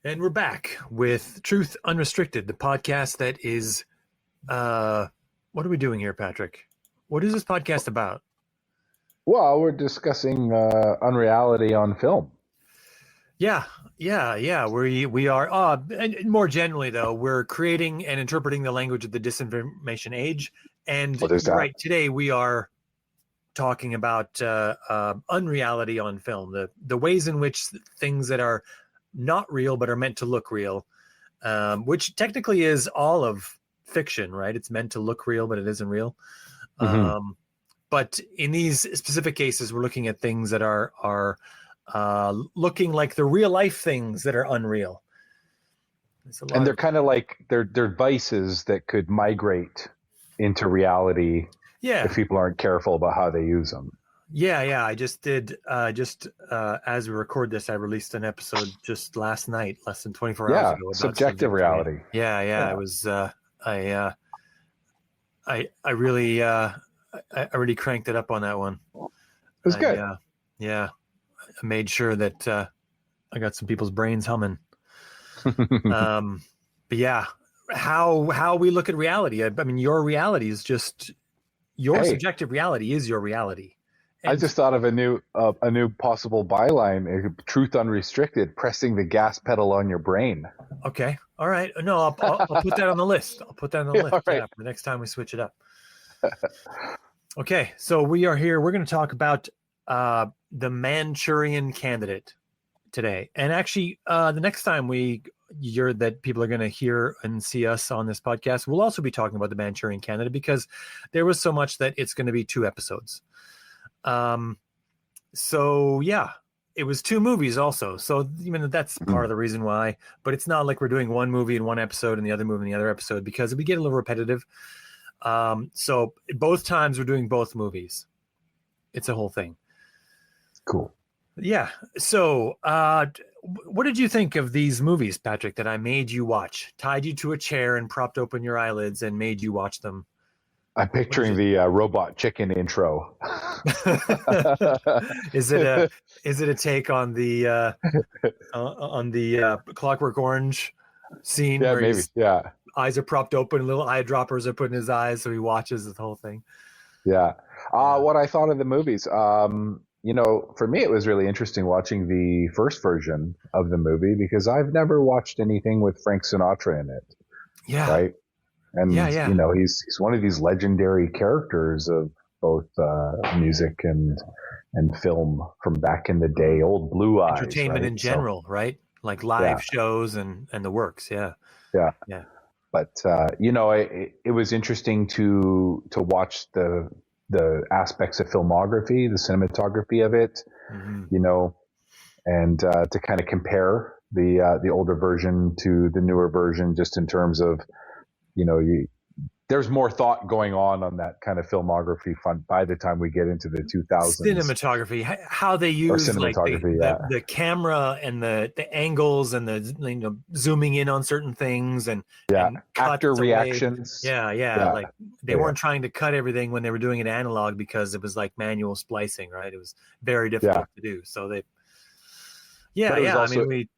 And we're back with Truth Unrestricted, the podcast that is, what are we doing here, Patrick? What is this podcast about? Well, we're discussing Unreality on film. Yeah. We are, and more generally, though, we're creating and interpreting the language of the disinformation age. And you're right, today we are talking about unreality on film, the ways in which things that are not real but are meant to look real, which technically is all of fiction, right? It's meant to look real, but it isn't real. Mm-hmm. But in these specific cases, we're looking at things that are looking like the real life things that are unreal. And they're kind of like they're devices that could migrate into reality if people aren't careful about how they use them. Yeah. I just did, as we record this, I released an episode just last night, less than 24 hours ago. About subjective reality. Yeah. It was, I really cranked it up on that one. It was good. Yeah. I made sure that I got some people's brains humming. But yeah, how we look at reality. I mean, your reality is just your subjective reality is your reality. And I just thought of a new possible byline: Truth Unrestricted, pressing the gas pedal on your brain. Okay, all right. No, I'll put that on the list. I'll put that on the list right. For the next time we switch it up. Okay, so we are here. We're going to talk about the Manchurian Candidate today, and actually, the next time that people are going to hear and see us on this podcast, we'll also be talking about the Manchurian Candidate because there was so much that it's going to be 2 episodes. So yeah, it was 2 movies also. So that's part of the reason why, but it's not like we're doing one movie in one episode and the other movie in the other episode because we get a little repetitive. So both times we're doing both movies. It's a whole thing. Cool. Yeah. So, what did you think of these movies, Patrick, that I made you watch, tied you to a chair and propped open your eyelids and made you watch them? I'm picturing the robot chicken intro. Is it a take on the Clockwork Orange scene? Yeah, where maybe. Yeah, eyes are propped open, little eyedroppers are put in his eyes, so he watches the whole thing. Yeah. What I thought of the movies, for me, it was really interesting watching the first version of the movie because I've never watched anything with Frank Sinatra in it. Yeah. Right. And, he's one of these legendary characters of both music and film from back in the day, old Blue Eyes. Entertainment in general, right? Like live shows and the works. Yeah. Yeah. Yeah. But, it was interesting to watch the aspects of filmography, the cinematography of it, and to kind of compare the older version to the newer version, just in terms of, there's more thought going on that kind of filmography front by the time we get into the 2000s. Cinematography, how they use like the camera and the angles and the zooming in on certain things and actor reactions. Yeah. Like they weren't trying to cut everything when they were doing it analog because it was like manual splicing, right? It was very difficult to do. So they, it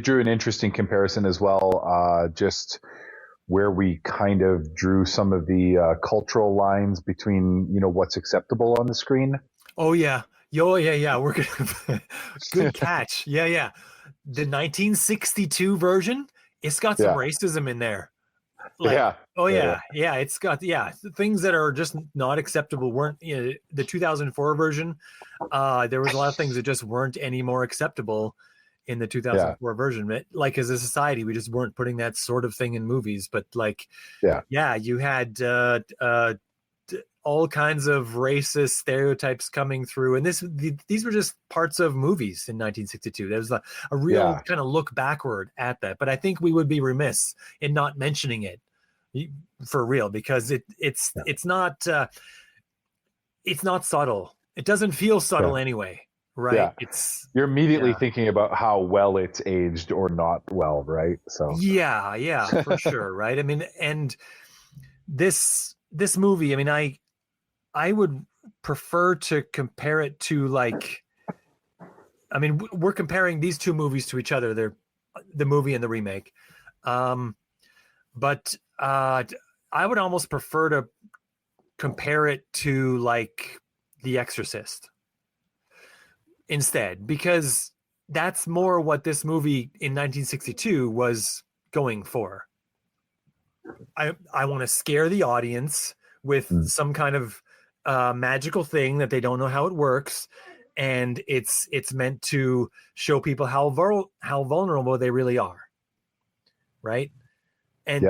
drew an interesting comparison as well. Just where we kind of drew some of the cultural lines between, what's acceptable on the screen. Oh, yeah. We're gonna good catch. Yeah. The 1962 version, it's got some racism in there. It's got things that are just not acceptable weren't the 2004 version. There was a lot of things that just weren't any more acceptable in the 2004 version. Like as a society, we just weren't putting that sort of thing in movies. But you had all kinds of racist stereotypes coming through, and these were just parts of movies in 1962. There was a real kind of look backward at that. But I think we would be remiss in not mentioning it for real because it's not subtle. It doesn't feel subtle anyway. Right. Yeah. You're immediately thinking about how well it's aged or not well, right? So for sure, right? I mean, and this movie, I mean, I would prefer to compare it to we're comparing these 2 movies to each other. They're the movie and the remake. But I would almost prefer to compare it to like The Exorcist instead, because that's more what this movie in 1962 was going for. I want to scare the audience with some kind of magical thing that they don't know how it works, and it's meant to show people how vulnerable they really are, right? And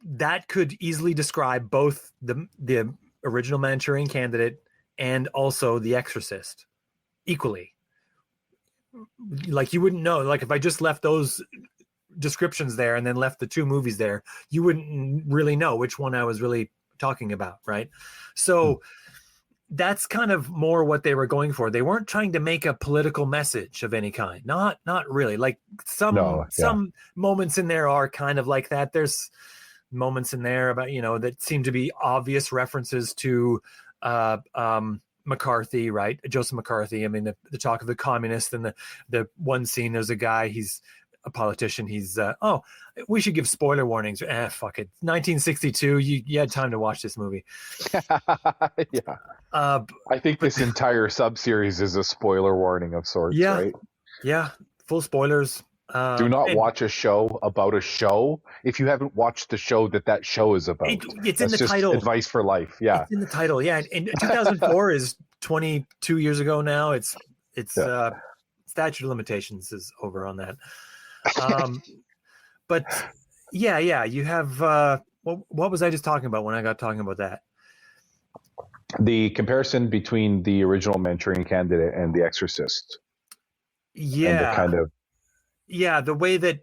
that could easily describe both the original Manchurian Candidate and also The Exorcist equally. Like, you wouldn't know, like, if I just left those descriptions there and then left the two movies there, you wouldn't really know which one I was really talking about, right? So that's kind of more what they were going for. They weren't trying to make a political message of any kind. Not really. Like some moments in there are kind of like that. There's moments in there about, that seem to be obvious references to McCarthy, right? Joseph McCarthy. I mean, the talk of the communist, and the one scene, there's a guy, he's a politician. He's we should give spoiler warnings. Fuck it. 1962. You had time to watch this movie. Yeah. I think this entire sub-series is a spoiler warning of sorts, right? Yeah. Full spoilers. Do not watch a show about a show if you haven't watched the show that show is about. It's in the title. Advice for life. Yeah. It's in the title. Yeah. And 2004 is 22 years ago now. It's statute of limitations is over on that. But yeah, you have what was I just talking about when I got talking about that? The comparison between the original Manchurian Candidate and The Exorcist. Yeah. And the kind of the way that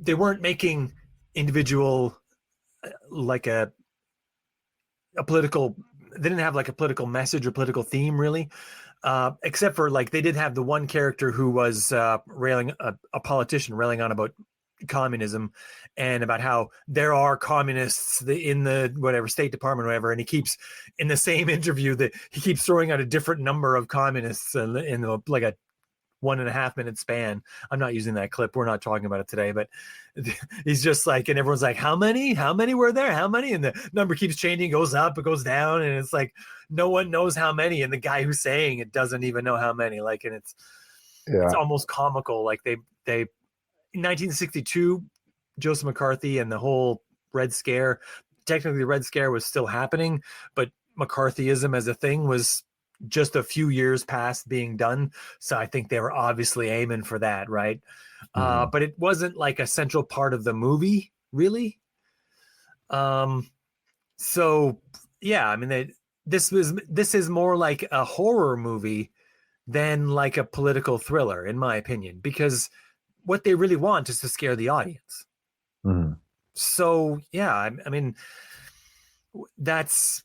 they weren't making individual like a political, they didn't have like a political message or political theme really. Except for, like, they did have the one character who was a politician railing on about communism and about how there are communists in the whatever State Department or whatever, and he keeps, in the same interview, that he keeps throwing out a different number of communists in like a 1.5 minute span. I'm not using that clip. We're not talking about it today, but he's just like, and everyone's like, how many were there? How many? And the number keeps changing, goes up, it goes down. And it's like, no one knows how many. And the guy who's saying it doesn't even know how many, like, and it's almost comical. Like they in 1962, Joseph McCarthy and the whole Red Scare, technically the Red Scare was still happening, but McCarthyism as a thing was just a few years past being done. So I think they were obviously aiming for that, right? But it wasn't like a central part of the movie, really. So yeah, I mean, this is more like a horror movie than like a political thriller, in my opinion, because what they really want is to scare the audience. So yeah, I mean, that's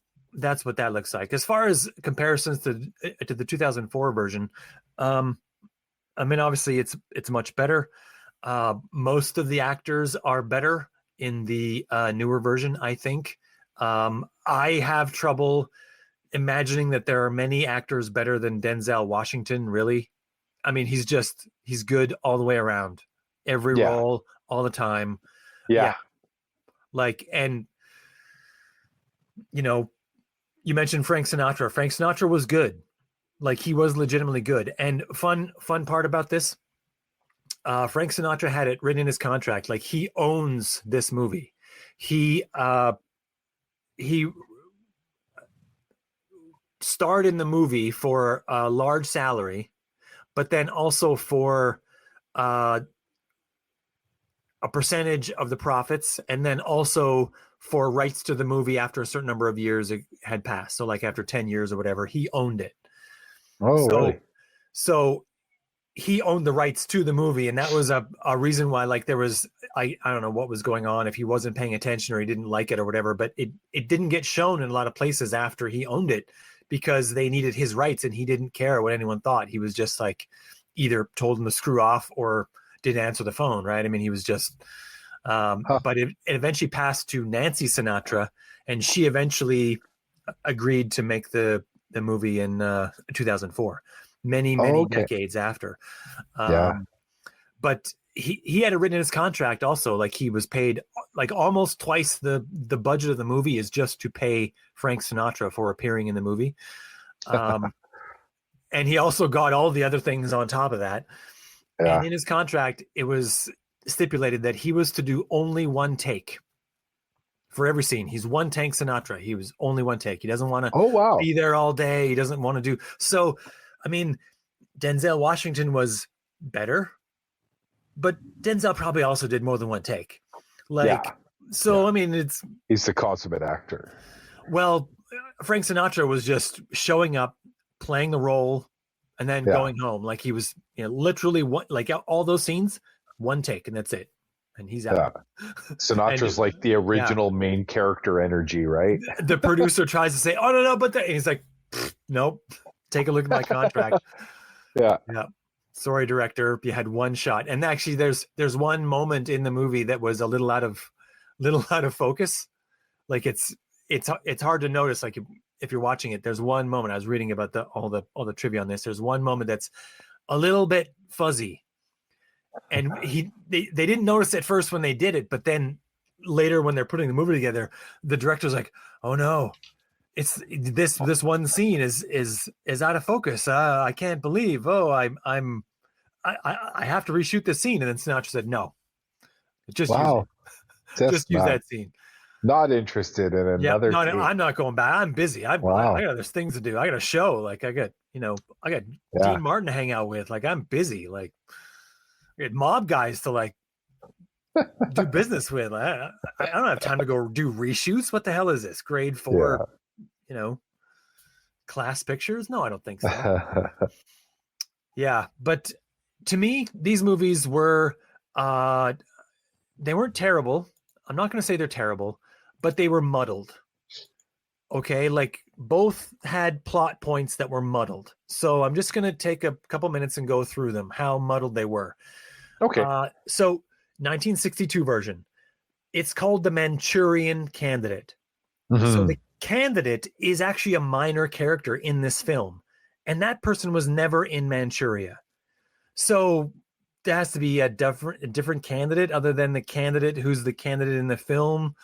what that looks like. As far as comparisons to the 2004 version, I mean, obviously it's much better. Most of the actors are better in the newer version, I think. I have trouble imagining that there are many actors better than Denzel Washington, really. I mean, he's good all the way around. Every role, all the time. Yeah. Like, and, you mentioned Frank Sinatra. Frank Sinatra was good. Like, he was legitimately good. And fun part about this, Frank Sinatra had it written in his contract. Like, he owns this movie. He starred in the movie for a large salary, but then also for a percentage of the profits, and then also for rights to the movie after a certain number of years had passed. So like after 10 years or whatever, he owned it. Really? So he owned the rights to the movie. And that was a reason why, like, there was, I don't know what was going on, if he wasn't paying attention or he didn't like it or whatever, but it didn't get shown in a lot of places after he owned it because they needed his rights and he didn't care what anyone thought. He was just like, either told him to screw off or didn't answer the phone, right? I mean, he was just, but it eventually passed to Nancy Sinatra, and she eventually agreed to make the movie in 2004, many decades after. but he had it written in his contract also, like he was paid like almost twice the budget of the movie is just to pay Frank Sinatra for appearing in the movie. And he also got all the other things on top of that. And in his contract, it was stipulated that he was to do only one take for every scene. He's one take Sinatra. He was only one take. He doesn't want to be there all day. He doesn't want to do. So, I mean, Denzel Washington was better, but Denzel probably also did more than one take. I mean, he's the consummate actor. Well, Frank Sinatra was just showing up, playing the role, and then going home. Like he was, literally like all those scenes, one take, and that's it. And he's out. Sinatra's like the original main character energy, right? The producer tries to say, "Oh no, but and he's like, nope. Take a look at my contract." Yeah. Sorry, director, you had one shot. And actually, there's one moment in the movie that was a little out of focus. Like it's hard to notice. Like if you're watching it, there's one moment. I was reading about all the trivia on this. There's one moment that's a little bit fuzzy, and they didn't notice at first when they did it, but then later when they're putting the movie together, the director's like, "Oh no, it's this one scene is out of focus. I can't believe. Oh, I have to reshoot this scene." And then Sinatra said, "No, just use that scene." Not interested in another. No, I'm not going back. I'm busy. I got other things to do. I got a show. Like I got Dean Martin to hang out with. Like I'm busy. Like I got mob guys to like do business with. I don't have time to go do reshoots. What the hell is this? Grade 4, class pictures? No, I don't think so. But to me, these movies were they weren't terrible. I'm not going to say they're terrible, but they were muddled. Okay, like both had plot points that were muddled. So I'm just going to take a couple minutes and go through them, how muddled they were. Okay. So 1962 version, it's called The Manchurian Candidate. Mm-hmm. So the candidate is actually a minor character in this film, and that person was never in Manchuria. So there has to be a different candidate other than the candidate who's the candidate in the film,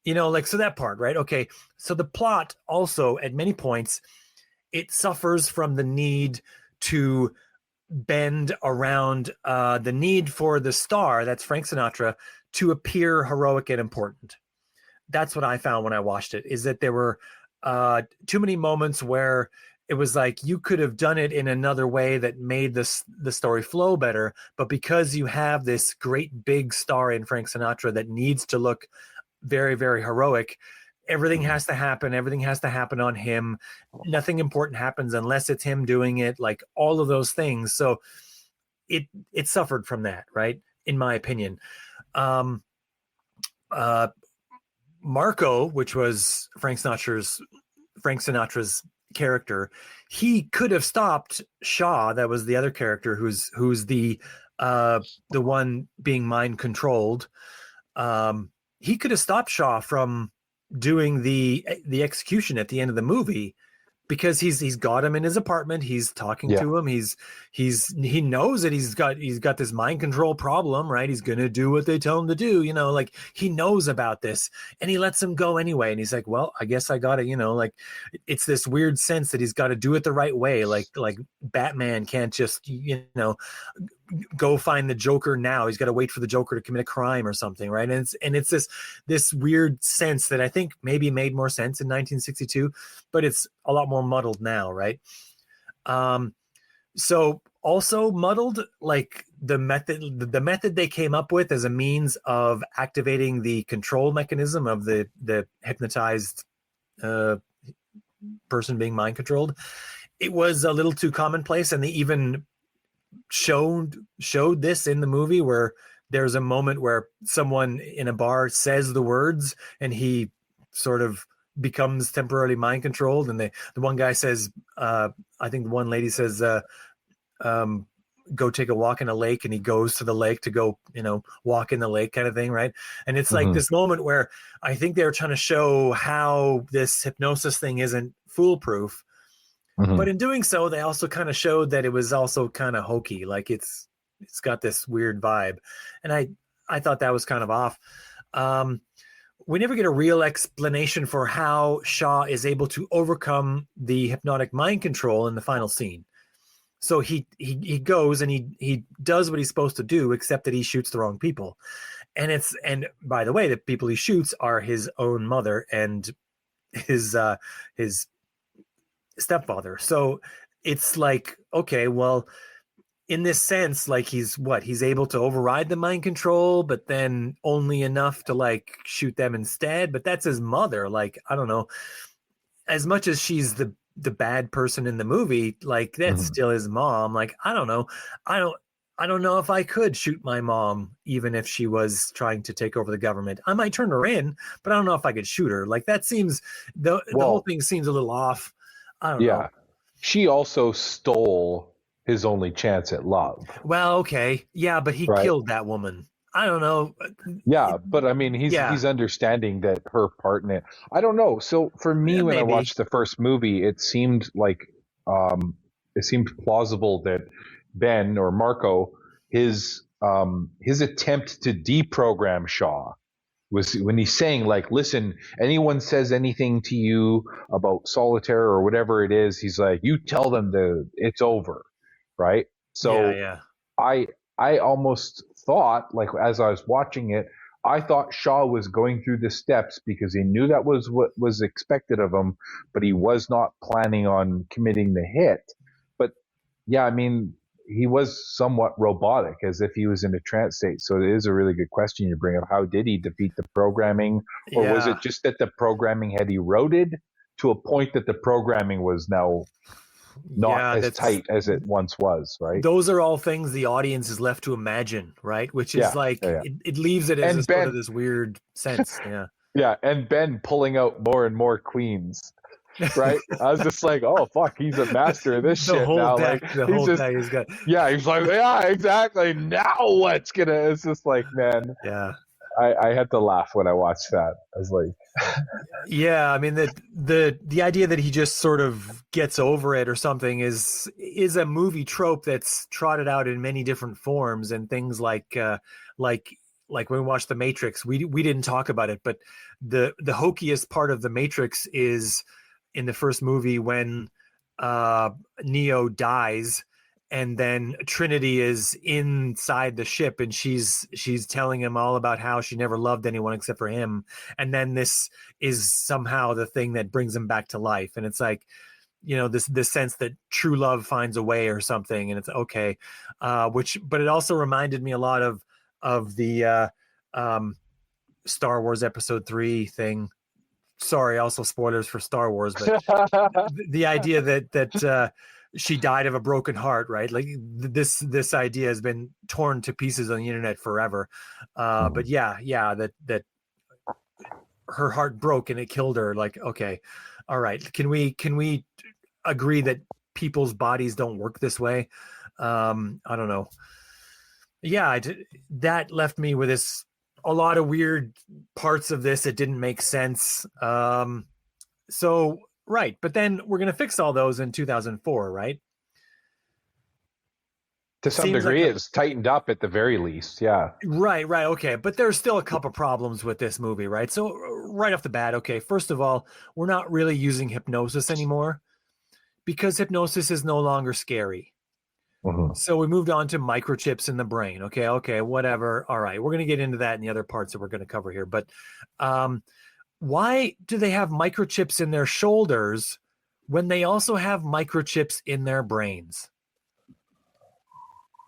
so that part, right? Okay. So the plot also at many points, it suffers from the need to bend around the need for the star, that's Frank Sinatra, to appear heroic and important. That's what I found when I watched it, is that there were too many moments where it was like you could have done it in another way that made the story flow better. But because you have this great big star in Frank Sinatra that needs to look very, very heroic, everything has to happen. Everything has to happen on him. Nothing important happens unless it's him doing it, like all of those things. So it suffered from that, right? In my opinion. Marco, which was Frank Sinatra's character, he could have stopped Shaw. That was the other character who's the one being mind controlled. He could have stopped Shaw from doing the execution at the end of the movie, because he's got him in his apartment. He's talking to him. He knows that he's got this mind control problem, right? He's going to do what they tell him to do, like he knows about this, and he lets him go anyway. And he's like, well, I guess I got to, like it's this weird sense that he's got to do it the right way. Like Batman can't just, go find the Joker now. He's got to wait for the Joker to commit a crime or something, right? And it's this weird sense that I think maybe made more sense in 1962, but it's a lot more muddled now, right? So also muddled, like the method they came up with as a means of activating the control mechanism of the hypnotized person being mind controlled. It was a little too commonplace, and they even showed this in the movie, where there's a moment where someone in a bar says the words and he sort of becomes temporarily mind controlled, and the one guy says, I think the one lady says, go take a walk in a lake, and he goes to the lake to go walk in the lake, kind of thing, right? And it's like this moment where I think they're trying to show how this hypnosis thing isn't foolproof. But in doing so, they also kind of showed that it was also kind of hokey. Like it's It's got this weird vibe, and I thought that was kind of off. Um, we never get a real explanation for how Shaw is able to overcome the hypnotic mind control in the final scene. So he goes and he does what he's supposed to do, except that he shoots the wrong people. And by the way, the people he shoots are his own mother and his stepfather. So it's like, okay, well, in this sense, like he's able to override the mind control, but then only enough to like shoot them instead. But that's his mother. Like, I don't know. As much as she's the bad person in the movie, like that's still his mom. Like, I don't know. I don't know if I could shoot my mom, even if she was trying to take over the government. I might turn her in, but I don't know if I could shoot her. Like that seems the whole thing seems a little off. I don't know. She also stole his only chance at love. Well, okay. Yeah, but he killed that woman. I don't know. Yeah, but I mean, he's understanding that her part in it. I don't know. So for me, when I watched the first movie, it seemed like it seemed plausible that Ben or Marco, his attempt to deprogram Shaw was when he's saying like, listen, anyone says anything to you about solitaire or whatever it is, he's like, you tell them it's over, right? So I almost thought, like as I was watching it, I thought Shaw was going through the steps because he knew that was what was expected of him, but he was not planning on committing the hit. But yeah, I mean, he was somewhat robotic, as if he was in a trance state. So it is a really good question you bring up. How did he defeat the programming? Or was it just that the programming had eroded to a point that the programming was now not as tight as it once was, right? Those are all things the audience is left to imagine, right? Which is it leaves it as sort of this weird sense. Yeah. Yeah, and Ben pulling out more and more queens. Right? I was just like, oh fuck, he's a master of this shit now. Deck, like the whole deck is good. Yeah, he's like, yeah, exactly. Now what's gonna? It's just like, man. Yeah. I had to laugh when I watched that. I was like, yeah, I mean the idea that he just sort of gets over it or something is a movie trope that's trotted out in many different forms, and things like when we watched The Matrix, we didn't talk about it, but the hokiest part of The Matrix is in the first movie when Neo dies, and then Trinity is inside the ship, and she's telling him all about how she never loved anyone except for him, and then this is somehow the thing that brings him back to life. And it's like, you know, this sense that true love finds a way or something, and it's okay. But it also reminded me a lot of the Star Wars Episode 3 thing. Sorry, also spoilers for Star Wars, but the idea that she died of a broken heart, right? Like this idea has been torn to pieces on the internet forever. But that her heart broke and it killed her. Like, okay, all right. Can we agree that people's bodies don't work this way? I don't know. Yeah, that left me with a lot of weird parts of this. It didn't make sense. Right. But then we're going to fix all those in 2004, right? To some degree, it's tightened up at the very least. Yeah. Right. Okay. But there's still a couple problems with this movie, right? So right off the bat, okay, first of all, we're not really using hypnosis anymore because hypnosis is no longer scary. Mm-hmm. So we moved on to microchips in the brain. Okay, whatever. All right. We're going to get into that in the other parts that we're going to cover here. But why do they have microchips in their shoulders when they also have microchips in their brains?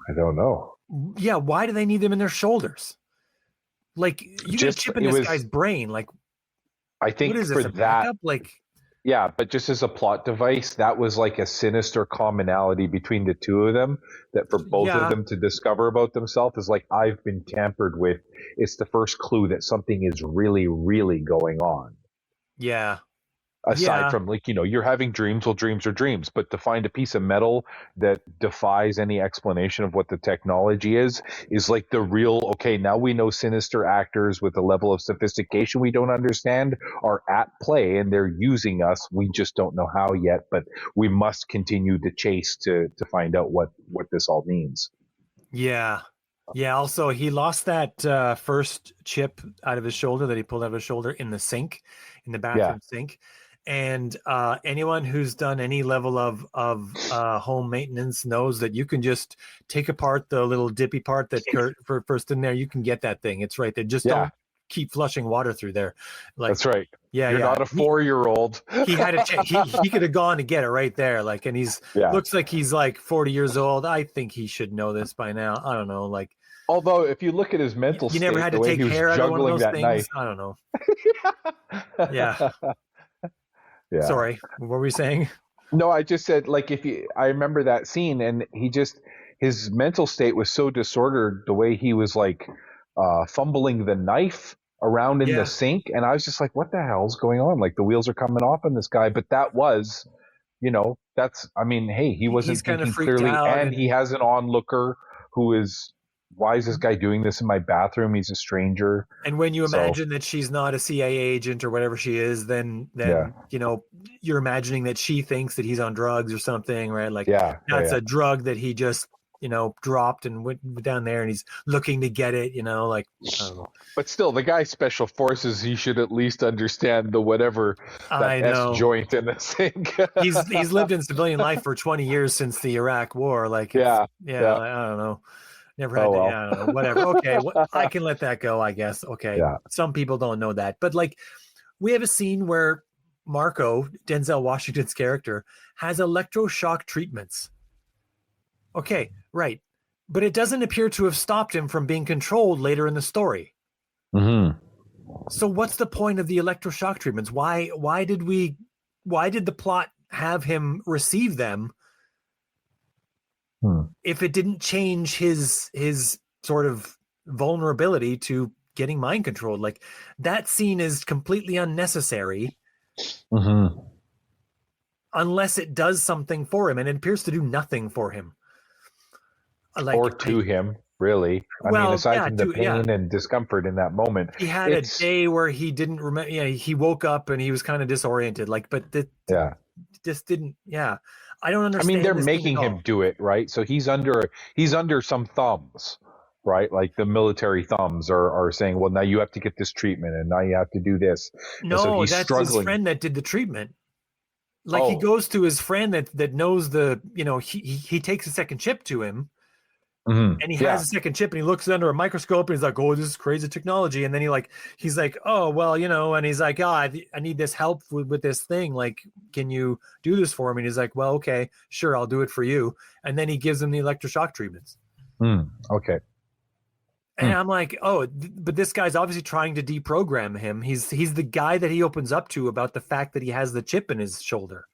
I don't know. Yeah, why do they need them in their shoulders? Like, you get a chip in this guy's brain. Like, I think what is for this, that, backup? Like, yeah, but just as a plot device, that was like a sinister commonality between the two of them, that for both of them to discover about themselves is like, I've been tampered with. It's the first clue that something is really, really going on. Yeah. Aside from, like, you know, you're having dreams. Well, dreams are dreams, but to find a piece of metal that defies any explanation of what the technology is like the real, okay, now we know sinister actors with a level of sophistication we don't understand are at play, and they're using us. We just don't know how yet, but we must continue the chase to find out what this all means. Yeah. Yeah. Also, he lost that first chip out of his shoulder that he pulled out of his shoulder in the sink, in the bathroom sink. And anyone who's done any level of home maintenance knows that you can just take apart the little dippy part that Kurt for first in there. You can get that thing. It's right there. Just don't keep flushing water through there. Like, that's right. Yeah, you're not a 4-year-old. He had a he could have gone to get it right there. Like, and looks like he's like 40 years old. I think he should know this by now. I don't know. Like, although if you look at his mental you state, never had to take hair out of one of those things. Knife. I don't know. Yeah. Yeah. Sorry, what were we saying? No, I just said, like, I remember that scene, and his mental state was so disordered, the way he was like fumbling the knife around in the sink, and I was just like, what the hell's going on? Like, the wheels are coming off on this guy. But that was, hey, he wasn't thinking clearly, and he has an onlooker who is, why is this guy doing this in my bathroom? He's a stranger. And when you imagine that she's not a CIA agent or whatever she is, then you're imagining that she thinks that he's on drugs or something, right? Like, that's a drug that he just dropped and went down there, and he's looking to get it. Like, I don't know. But still, the guy's special forces. He should at least understand the whatever that S joint in the sink. He's lived in civilian life for 20 years since the Iraq War. Like, I don't know. Never had I don't know, whatever. Okay, I can let that go, I guess. Okay, some people don't know that. But, like, we have a scene where Marco, Denzel Washington's character, has electroshock treatments. Okay, right. But it doesn't appear to have stopped him from being controlled later in the story. Mm-hmm. So what's the point of the electroshock treatments? Why did the plot have him receive them if it didn't change his sort of vulnerability to getting mind controlled? Like, that scene is completely unnecessary unless it does something for him, and it appears to do nothing for him. Like, or to him, really. I mean, aside from the pain and discomfort in that moment. He had a day where he didn't remember. He woke up and he was kind of disoriented. Like, but just didn't. I don't understand. I mean, they're making him do it, right? So he's under some thumbs, right? Like, the military thumbs are saying, well, now you have to get this treatment, and now you have to do this. No, so that's struggling. His friend that did the treatment. Like, he goes to his friend that knows he takes a second chip to him. Mm-hmm. And he has a second chip, and he looks under a microscope, and he's like, oh, this is crazy technology. And then he's like, oh, well, and he's like, I need this help with this thing. Like, can you do this for me? And he's like, well, okay, sure, I'll do it for you. And then he gives him the electroshock treatments. Okay. And I'm like, oh, but this guy's obviously trying to deprogram him. He's the guy that he opens up to about the fact that he has the chip in his shoulder.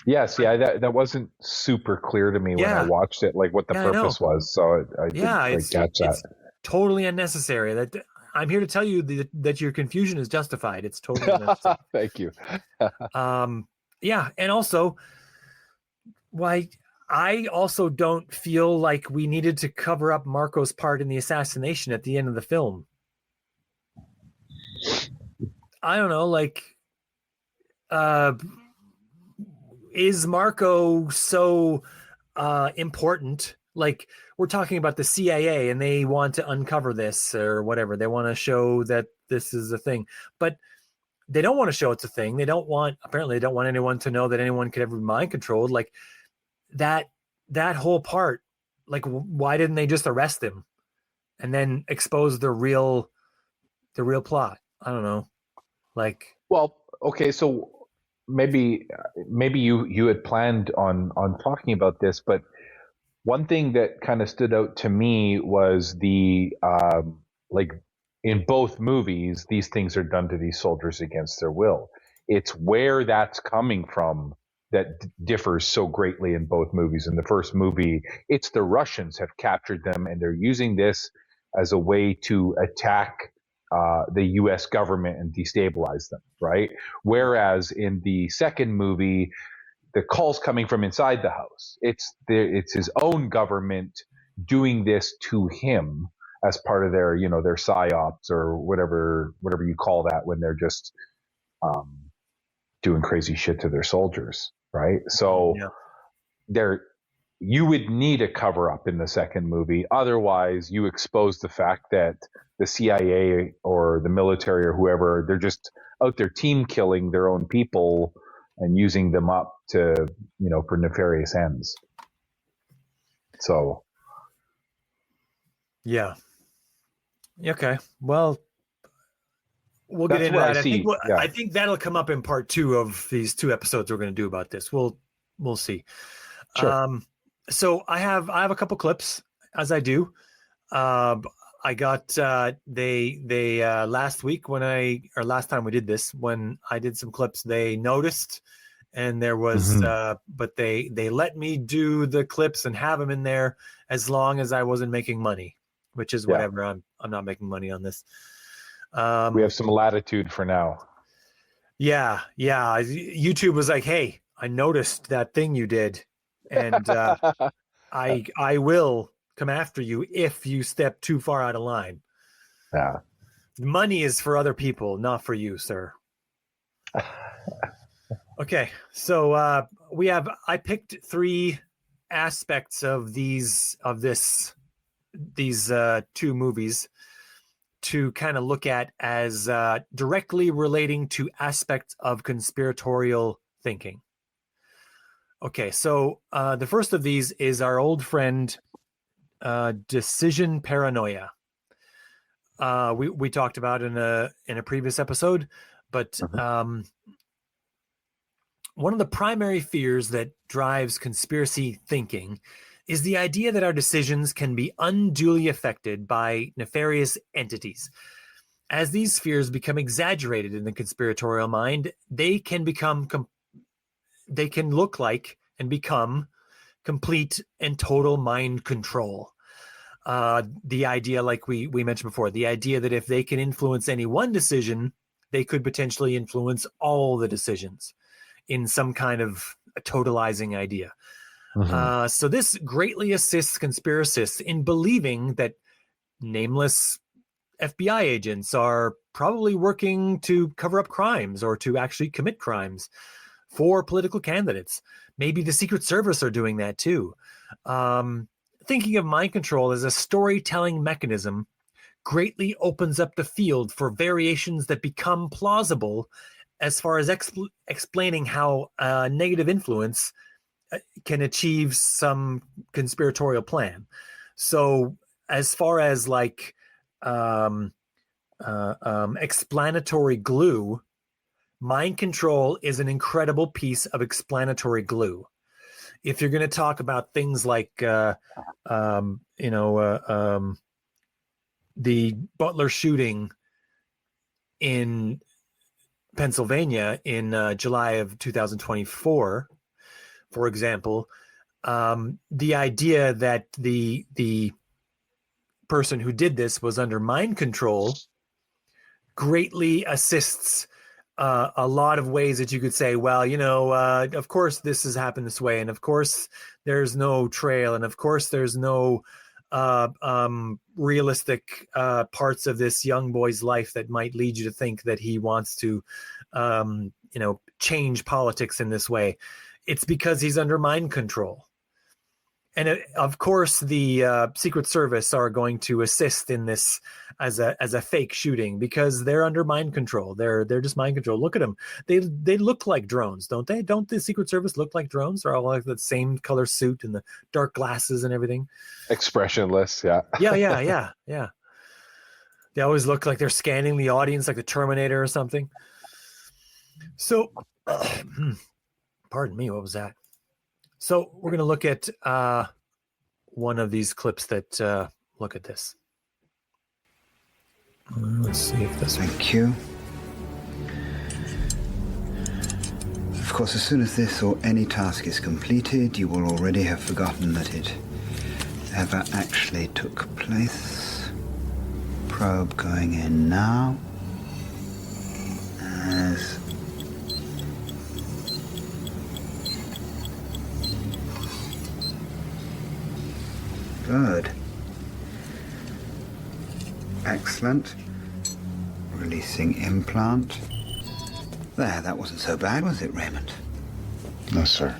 Yes, that wasn't super clear to me when I watched it, like what the purpose was. So I didn't catch that. It's totally unnecessary. That I'm here to tell you that your confusion is justified. It's totally unnecessary. Thank you. And also, why I also don't feel like we needed to cover up Marco's part in the assassination at the end of the film. I don't know, like, is Marco so important? Like, we're talking about the CIA and they want to uncover this or whatever. They want to show that this is a thing, but they don't want to show it's a thing. Apparently they don't want anyone to know that anyone could ever be mind controlled. Like, that whole part, like, why didn't they just arrest him and then expose the real plot? I don't know. Like, well, okay, so maybe you had planned on talking about this, but one thing that kind of stood out to me was the like, in both movies, these things are done to these soldiers against their will. It's where that's coming from that differs so greatly in both movies. In the first movie, it's the Russians have captured them, and they're using this as a way to attack the U.S. government and destabilize them, right? Whereas in the second movie, the call's coming from inside the house. It's his own government doing this to him as part of their psyops, or whatever you call that, when they're just doing crazy shit to their soldiers, right? So you would need a cover-up in the second movie. Otherwise, you expose the fact that the CIA or the military or whoever, they're just out there team killing their own people and using them up to, for nefarious ends. So. Yeah. Okay. Well, we'll get into that. I think that'll come up in part 2 of these 2 episodes we're going to do about this. We'll see. Sure. So I have a couple clips, as I do. I got they last week last time we did this, when I did some clips, they noticed, and there was but they let me do the clips and have them in there as long as I wasn't making money, which is whatever. I'm not making money on this. We have some latitude for now. Yeah. YouTube was like, hey, I noticed that thing you did, and I will come after you if you step too far out of line. Yeah. Money is for other people, not for you, sir. Okay, so I picked 3 aspects of these 2 movies to kind of look at as directly relating to aspects of conspiratorial thinking. Okay, so the first of these is our old friend, decision paranoia. We talked about in a previous episode, but one of the primary fears that drives conspiracy thinking is the idea that our decisions can be unduly affected by nefarious entities. As these fears become exaggerated in the conspiratorial mind, they can look like and become complete and total mind control. The idea, like we mentioned before, the idea that if they can influence any one decision, they could potentially influence all the decisions in some kind of a totalizing idea. So this greatly assists conspiracists in believing that nameless FBI agents are probably working to cover up crimes or to actually commit crimes for political candidates. Maybe the Secret Service are doing that too. Thinking of mind control as a storytelling mechanism greatly opens up the field for variations that become plausible as far as explaining how negative influence can achieve some conspiratorial plan. So as far as like explanatory glue, mind control is an incredible piece of explanatory glue. If you're going to talk about things like, the Butler shooting in Pennsylvania in July of 2024, for example, the idea that the person who did this was under mind control greatly assists a lot of ways that you could say, well, of course this has happened this way, and of course there's no trail, and of course there's no realistic parts of this young boy's life that might lead you to think that he wants to change politics in this way. It's because he's under mind control. And of course, the Secret Service are going to assist in this as a fake shooting because they're under mind control. They're just mind control. Look at them; they look like drones, don't they? Don't the Secret Service look like drones? They're all like the same color suit and the dark glasses and everything. Expressionless, yeah. Yeah. They always look like they're scanning the audience, like the Terminator or something. So, pardon me, what was that? So we're going to look at one of these clips that look at this. Let's see if this. Thank you. Of course, as soon as this or any task is completed, you will already have forgotten that it ever actually took place. Probe going in now. As good. Excellent. Releasing implant. There, that wasn't so bad, was it, Raymond? No, sir.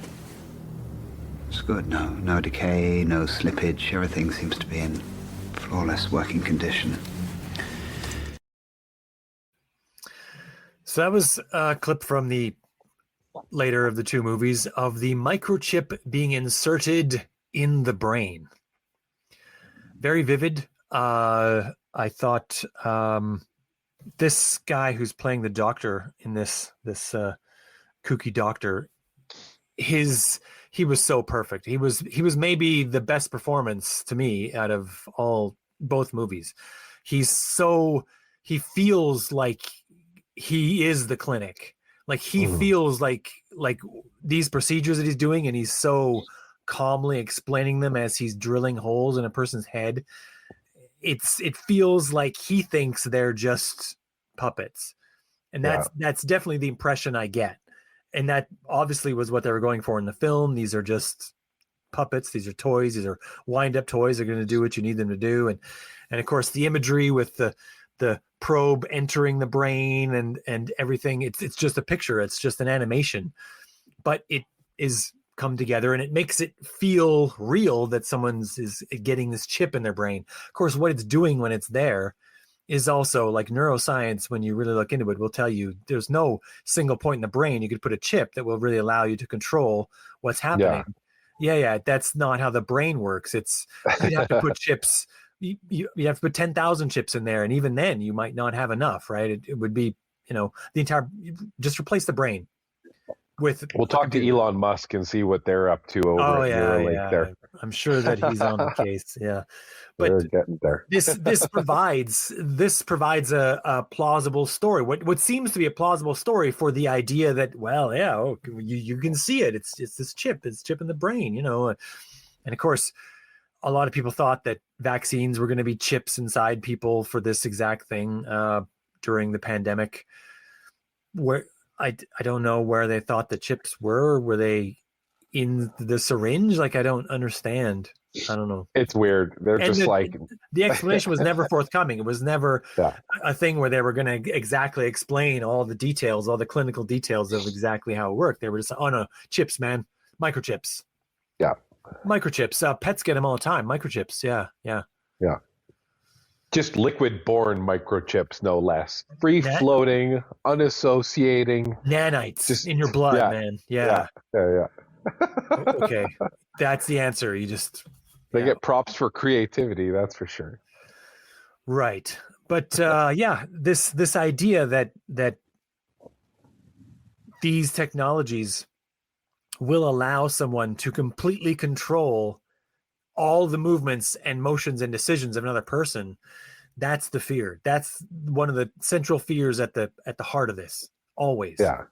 It's good. No decay, no slippage. Everything seems to be in flawless working condition. So that was a clip from the later of the two movies of the microchip being inserted in the brain. Very vivid. I thought this guy who's playing the doctor in this kooky doctor, he was so perfect. He was maybe the best performance to me out of both movies. He feels like he is the clinic. Like he feels like these procedures that he's doing, and he's so calmly explaining them as he's drilling holes in a person's head. It feels like he thinks they're just puppets. And that's definitely the impression I get. And that obviously was what they were going for in the film. These are just puppets. These are toys. These are wind-up toys. They're going to do what you need them to do. And of course, the imagery with the probe entering the brain and everything. It's just a picture. It's just an animation. But it is come together, and it makes it feel real that someone's is getting this chip in their brain. Of course, what it's doing when it's there is also, like, neuroscience, when you really look into it, will tell you there's no single point in the brain you could put a chip that will really allow you to control what's happening. Yeah, that's not how the brain works. You'd have to put chips. You have to put 10,000 chips in there, and even then you might not have enough, right? It would be, the entire, just replace the brain with. We'll talk to Elon Musk and see what they're up to over at Neuralink there. I'm sure that he's on the case. Yeah. But they're getting there. this provides a plausible story. What seems to be a plausible story for the idea that, you can see it. It's this chip. It's chip in the brain, and of course, a lot of people thought that vaccines were going to be chips inside people for this exact thing during the pandemic. Where I don't know where they thought the chips were. Were they in the syringe? Like, I don't understand. I don't know. It's weird. They're the explanation was never forthcoming. It was never a thing where they were going to exactly explain all the details, all the clinical details of exactly how it worked. They were just, oh no, chips, man, microchips. Yeah. Microchips. Pets get them all the time. Microchips. Yeah. Just liquid-borne microchips, no less. Free-floating, unassociating. Nanites just in your blood, man. Yeah. Okay. That's the answer. You just... They get props for creativity, that's for sure. Right. But, this idea that these technologies will allow someone to completely control all the movements and motions and decisions of another person, that's the fear. That's one of the central fears at the heart of this, always. Yeah.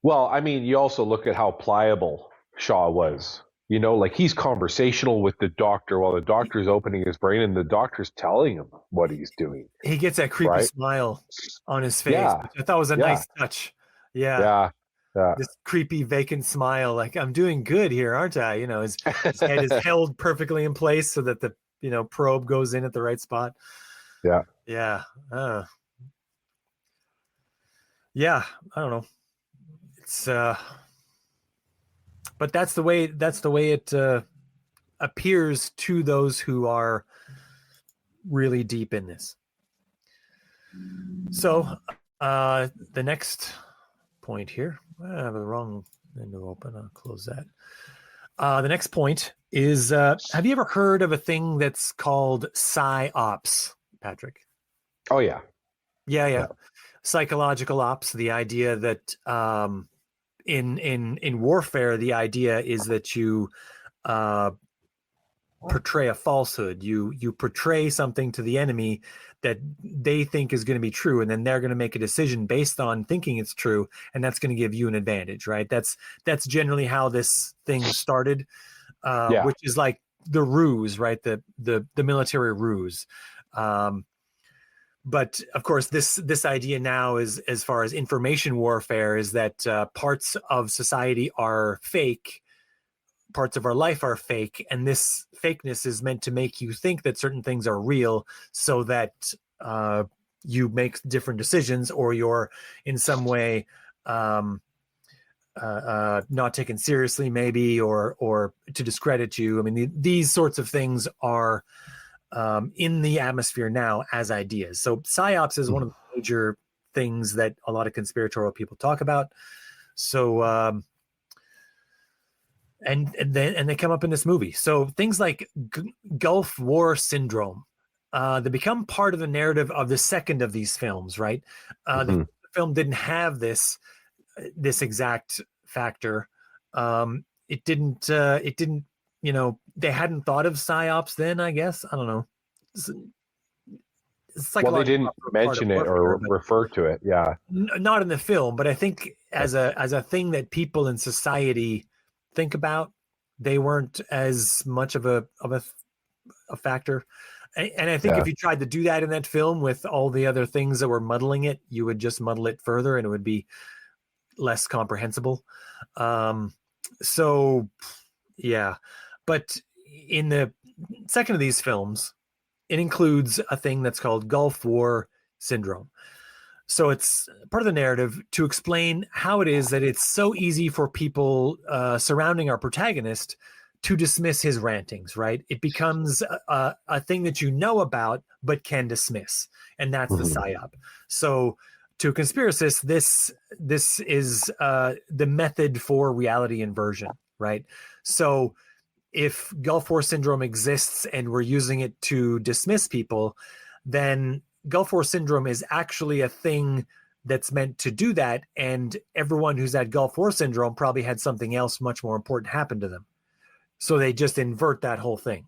Well, I mean, you also look at how pliable Shaw was. Like, he's conversational with the doctor while the doctor's opening his brain and the doctor's telling him what he's doing. He gets that creepy smile on his face, which I thought was a nice touch. Yeah. This creepy vacant smile, like, I'm doing good here, aren't I? His head is held perfectly in place so that the probe goes in at the right spot. Yeah. I don't know. It's but that's the way it appears to those who are really deep in this. So the next point here, I have the wrong window open. I'll close that. The next point is, have you ever heard of a thing that's called psyops, Patrick? Oh, yeah. Yeah. Psychological ops, the idea that in warfare, the idea is that you portray a falsehood. You portray something to the enemy that they think is going to be true, and then they're going to make a decision based on thinking it's true, and that's going to give you an advantage, right? That's generally how this thing started, which is like the ruse, right? The military ruse. But of course, this idea now is, as far as information warfare, is that parts of society are fake, parts of our life are fake, and this fakeness is meant to make you think that certain things are real, so that you make different decisions, or you're in some way not taken seriously, maybe, or to discredit you. I mean, these sorts of things are in the atmosphere now as ideas. So psyops is one of the major things that a lot of conspiratorial people talk about. So and they come up in this movie. So things like Gulf War syndrome, they become part of the narrative of the second of these films, right? The film didn't have this exact factor. It didn't, you know, they hadn't thought of psyops then, I guess. I don't know. It's like, well, they didn't mention it or refer to it. Yeah. Not in the film, but I think as a thing that people in society think about, they weren't as much of a factor. And I think if you tried to do that in that film with all the other things that were muddling it, you would just muddle it further and it would be less comprehensible. So yeah, but in the second of these films, it includes a thing that's called Gulf War syndrome. So it's part of the narrative to explain how it is that it's so easy for people surrounding our protagonist to dismiss his rantings, right? It becomes a thing that you know about but can dismiss, and that's the psyop. So to a conspiracist, this is the method for reality inversion, right? So if Gulf War syndrome exists and we're using it to dismiss people, then Gulf War syndrome is actually a thing that's meant to do that. And everyone who's had Gulf War syndrome probably had something else much more important happen to them. So they just invert that whole thing.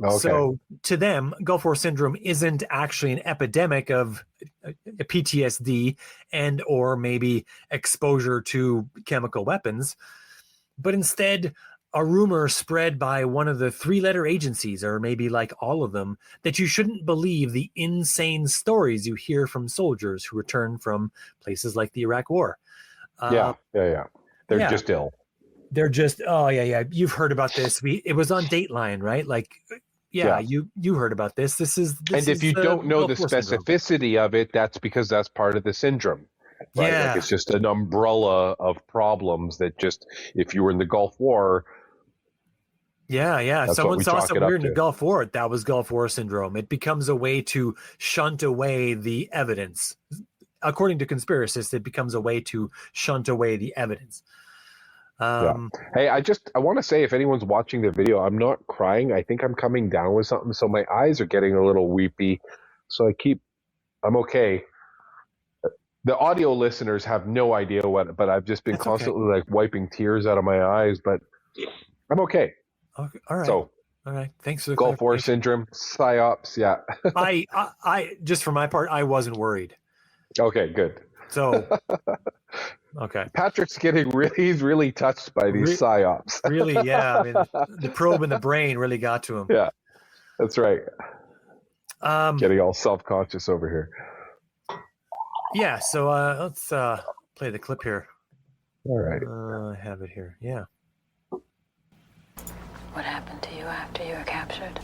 Okay. So to them, Gulf War syndrome isn't actually an epidemic of PTSD and or maybe exposure to chemical weapons, but instead a rumor spread by one of the 3-letter agencies, or maybe like all of them, that you shouldn't believe the insane stories you hear from soldiers who return from places like the Iraq War. They're just ill. They're just, oh yeah. You've heard about this. It was on Dateline, right? Like, you heard about this. This is and if you don't know the specificity of it, that's because that's part of the syndrome. Right? Yeah. Like it's just an umbrella of problems that just, if you were in the Gulf War. Yeah. Someone saw something weird in the Gulf War. That was Gulf War syndrome. It becomes a way to shunt away the evidence. According to conspiracists, it becomes a way to shunt away the evidence. Hey, I want to say, if anyone's watching the video, I'm not crying. I think I'm coming down with something. So my eyes are getting a little weepy. So I'm okay. The audio listeners have no idea but I've just been constantly like wiping tears out of my eyes, but I'm okay. Okay. All right. So, all right. Thanks for the Gulf War syndrome, psyops. Yeah. I just for my part, I wasn't worried. Okay, good. So, okay. Patrick's he's really touched by these psyops. Really, yeah. I mean, the probe in the brain really got to him. Yeah, that's right. Getting all self-conscious over here. Yeah, so let's play the clip here. All right. I have it here. Yeah. What happened to you after you were captured?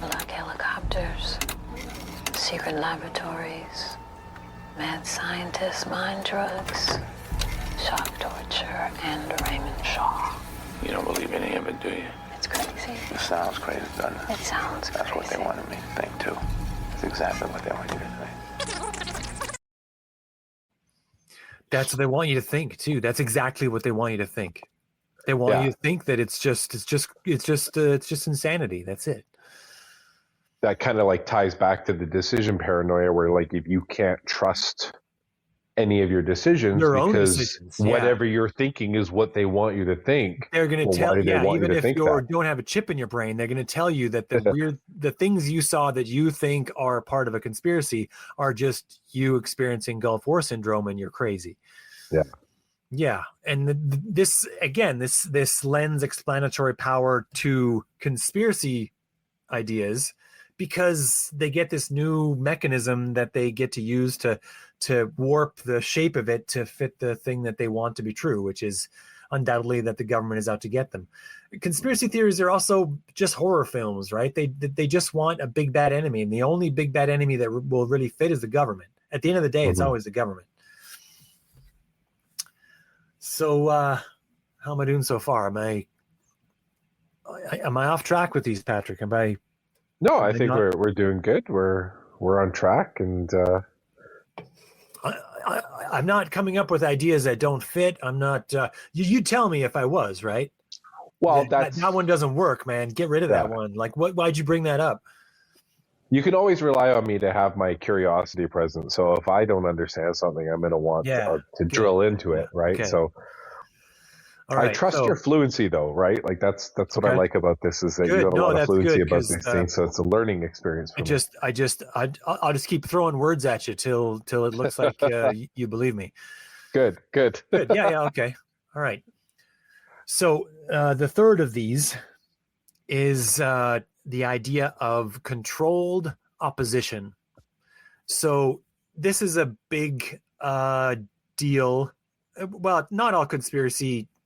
Black helicopters, secret laboratories, mad scientists, mind drugs, shock torture, and Raymond Shaw. You don't believe any of it, do you? It's crazy. It sounds crazy, doesn't it? It sounds crazy. That's what they wanted me to think, too. That's exactly what they want you to think. That's what they want you to think, too. That's exactly what they want you to think. They want you to think that it's just insanity. That's it. That kind of like ties back to the decision paranoia, where like if you can't trust any of your decisions, because whatever you're thinking is what they want you to think. They're going to tell you, even if you don't have a chip in your brain, they're going to tell you that the things you saw that you think are part of a conspiracy are just you experiencing Gulf War syndrome and you're crazy. Yeah. Yeah, and this lends explanatory power to conspiracy ideas because they get this new mechanism that they get to use to warp the shape of it to fit the thing that they want to be true, which is undoubtedly that the government is out to get them. Conspiracy theories are also just horror films, right? They just want a big bad enemy, and the only big bad enemy that will really fit is the government. At the end of the day, it's always the government. So, how am I doing so far? Am I off track with these, Patrick? No, I think we're doing good. We're on track, and I'm not coming up with ideas that don't fit. I'm not. You tell me if I was right. Well, that one doesn't work, man. Get rid of that one. Like, why'd you bring that up? You can always rely on me to have my curiosity present. So if I don't understand something, I'm going to want to drill into it, right? Okay. So I trust your fluency, though, right? Like that's what I like about this is that you have a lot of fluency about these things. So it's a learning experience for me. I'll just keep throwing words at you till it looks like you believe me. Good. Yeah. Okay. All right. So the third of these is the idea of controlled opposition. So this is a big deal. Well, not all conspiracists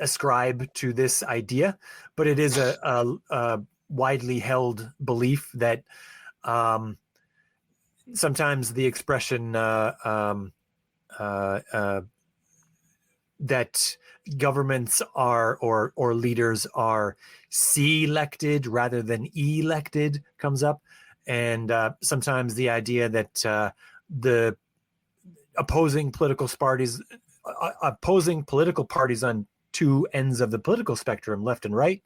ascribe to this idea, but it is a widely held belief that sometimes the expression that governments are or leaders are selected rather than elected comes up, and sometimes the idea that the opposing political parties on two ends of the political spectrum, left and right,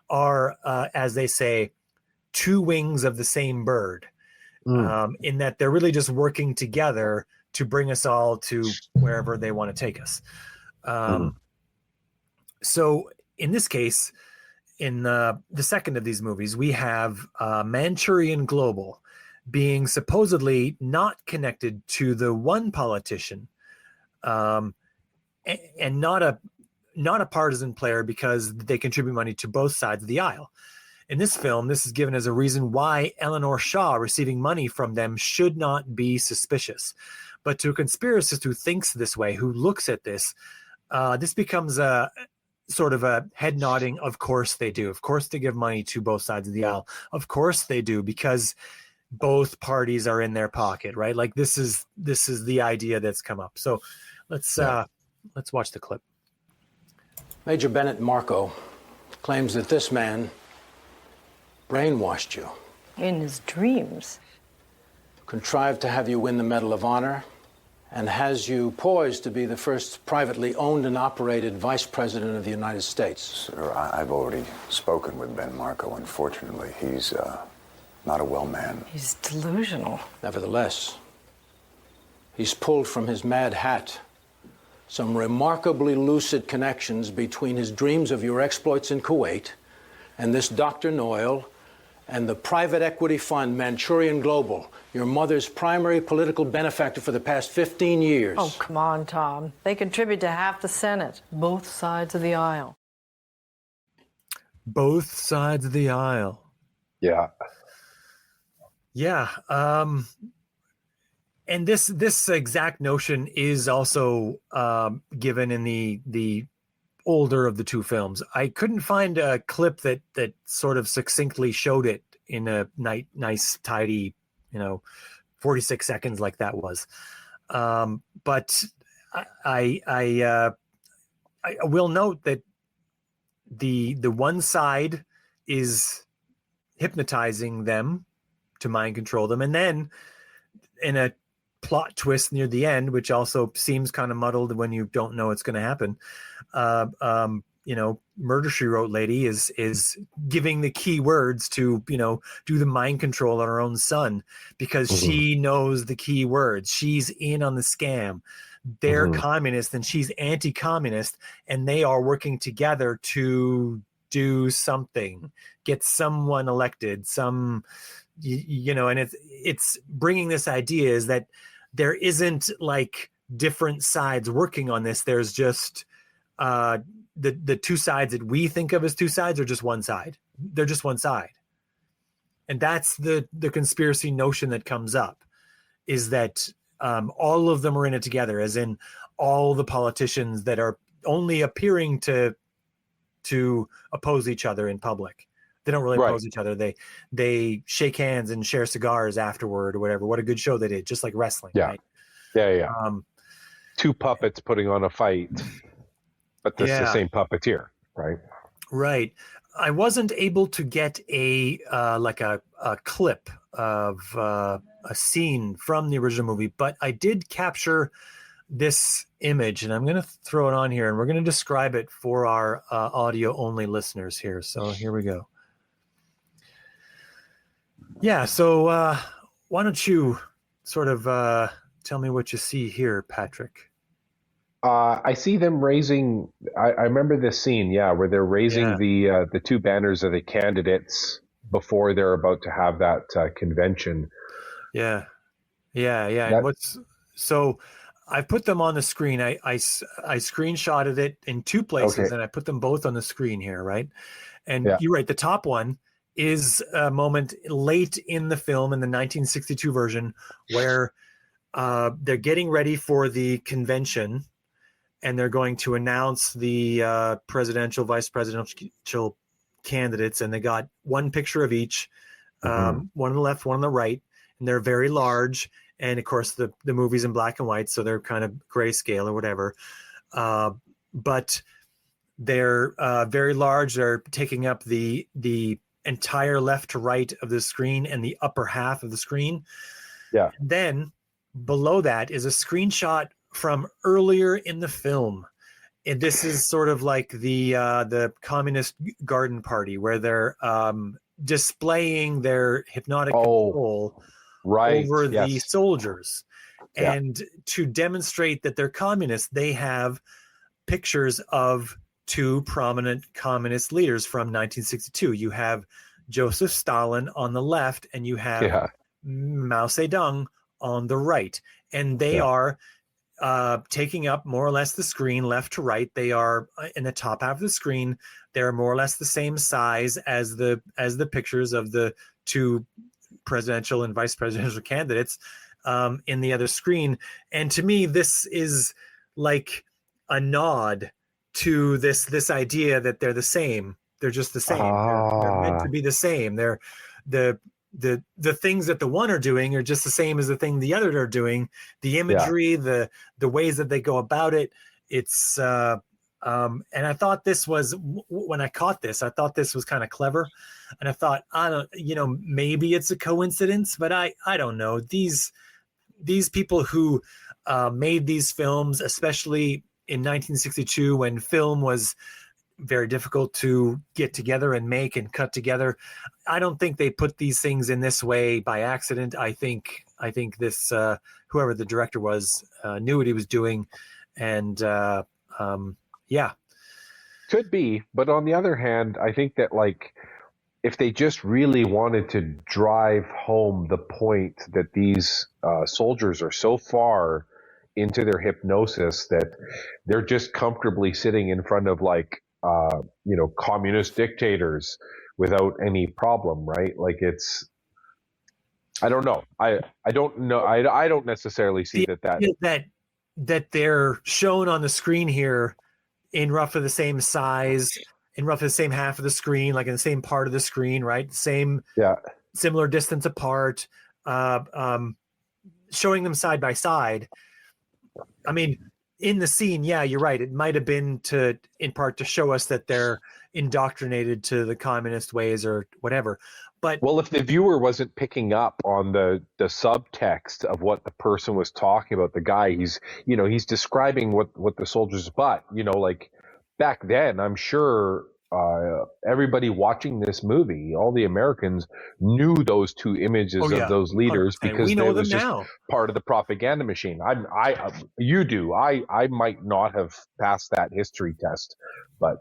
are as they say, two wings of the same bird. In that they're really just working together to bring us all to wherever they want to take us. So in this case, in the second of these movies, we have Manchurian Global being supposedly not connected to the one politician, and not a partisan player because they contribute money to both sides of the aisle. In this film, this is given as a reason why Eleanor Shaw receiving money from them should not be suspicious. But to a conspiracist who thinks this way, who looks at this, this becomes a sort of a head nodding. Of course they do. Of course they give money to both sides of the aisle. Of course they do, because both parties are in their pocket, right? Like this is the idea that's come up. So let's watch the clip. Major Bennett Marco claims that this man brainwashed you. In his dreams. Contrived to have you win the Medal of Honor, and has you poised to be the first privately owned and operated Vice President of the United States. Sir, I've already spoken with Ben Marco. Unfortunately, he's not a well man. He's delusional. Nevertheless, he's pulled from his mad hat some remarkably lucid connections between his dreams of your exploits in Kuwait and this Dr. Noyle and the private equity fund Manchurian Global, your mother's primary political benefactor for the past 15 years. Oh, come on, Tom. They contribute to half the Senate, both sides of the aisle. Both sides of the aisle. Yeah. Yeah. And this exact notion is also given in the older of the two films. I couldn't find a clip that sort of succinctly showed it in a nice, tidy, 46 seconds like that was. But I will note that the one side is hypnotizing them to mind control them, and then in a plot twist near the end, which also seems kind of muddled when you don't know what's going to happen. Murder She Wrote lady is giving the key words to, do the mind control on her own son because she knows the key words. She's in on the scam. They're communist and she's anti-communist, and they are working together to do something, get someone elected, and it's bringing this idea is that there isn't like different sides working on this. There's just the two sides that we think of as two sides are just one side. They're just one side. And that's the conspiracy notion that comes up, is that all of them are in it together, as in all the politicians that are only appearing to oppose each other in public They don't really oppose each other. They shake hands and share cigars afterward or whatever. What a good show they did, just like wrestling. Yeah, right? yeah. Two puppets putting on a fight, but this is the same puppeteer, right? Right. I wasn't able to get a clip of a scene from the original movie, but I did capture this image, and I'm going to throw it on here, and we're going to describe it for our audio only listeners here. So here we go. Yeah. So why don't you sort of tell me what you see here, Patrick? I see them raising. I remember this scene, where they're raising the two banners of the candidates before they're about to have that convention. Yeah. And so I put them on the screen. I screenshotted it in two places, and I put them both on the screen here, right? And you're right. The top one is a moment late in the film in the 1962 version where they're getting ready for the convention. And they're going to announce the presidential, vice presidential candidates. And they got one picture of each, one on the left, one on the right. And they're very large. And, of course, the movie's in black and white, so they're kind of grayscale or whatever. But they're very large. They're taking up the entire left to right of the screen and the upper half of the screen. Yeah. Then below that is a screenshot from earlier in the film. And this is sort of like the Communist Garden Party where they're displaying their hypnotic control over the soldiers. And to demonstrate that they're communists, they have pictures of two prominent communist leaders from 1962. You have Joseph Stalin on the left, and you have Mao Zedong on the right. And they are taking up more or less the screen left to right. They are in the top half of the screen. They're more or less the same size as the pictures of the two presidential and vice presidential candidates in the other screen. And to me, this is like a nod to this idea that they're the same. They're just the same. They're meant to be the same. They're the things that the one are doing are just the same as the thing the other are doing. The imagery, the ways that they go about it. It's and I thought this was, when I caught this, I thought this was kind of clever. And I thought, maybe it's a coincidence, but I don't know. These people who made these films, especially in 1962 when film was very difficult to get together and make and cut together, I don't think they put these things in this way by accident. I think this whoever the director was knew what he was doing, and could be. But on the other hand, I think that if they just really wanted to drive home the point that these soldiers are so far into their hypnosis that they're just comfortably sitting in front of communist dictators without any problem, right? I don't know. I don't know. I don't necessarily see that they're shown on the screen here in roughly the same size, in roughly the same half of the screen, like in the same part of the screen, right? Similar distance apart, showing them side by side. I mean, in the scene, you're right. It might have been in part to show us that they're indoctrinated to the communist ways or whatever. But if the viewer wasn't picking up on the subtext of what the person was talking about, the guy, he's describing what the soldiers, but back then, I'm sure everybody watching this movie, all the Americans knew those two images of those leaders because we know was them just now. Part of the propaganda machine. You do. I might not have passed that history test, but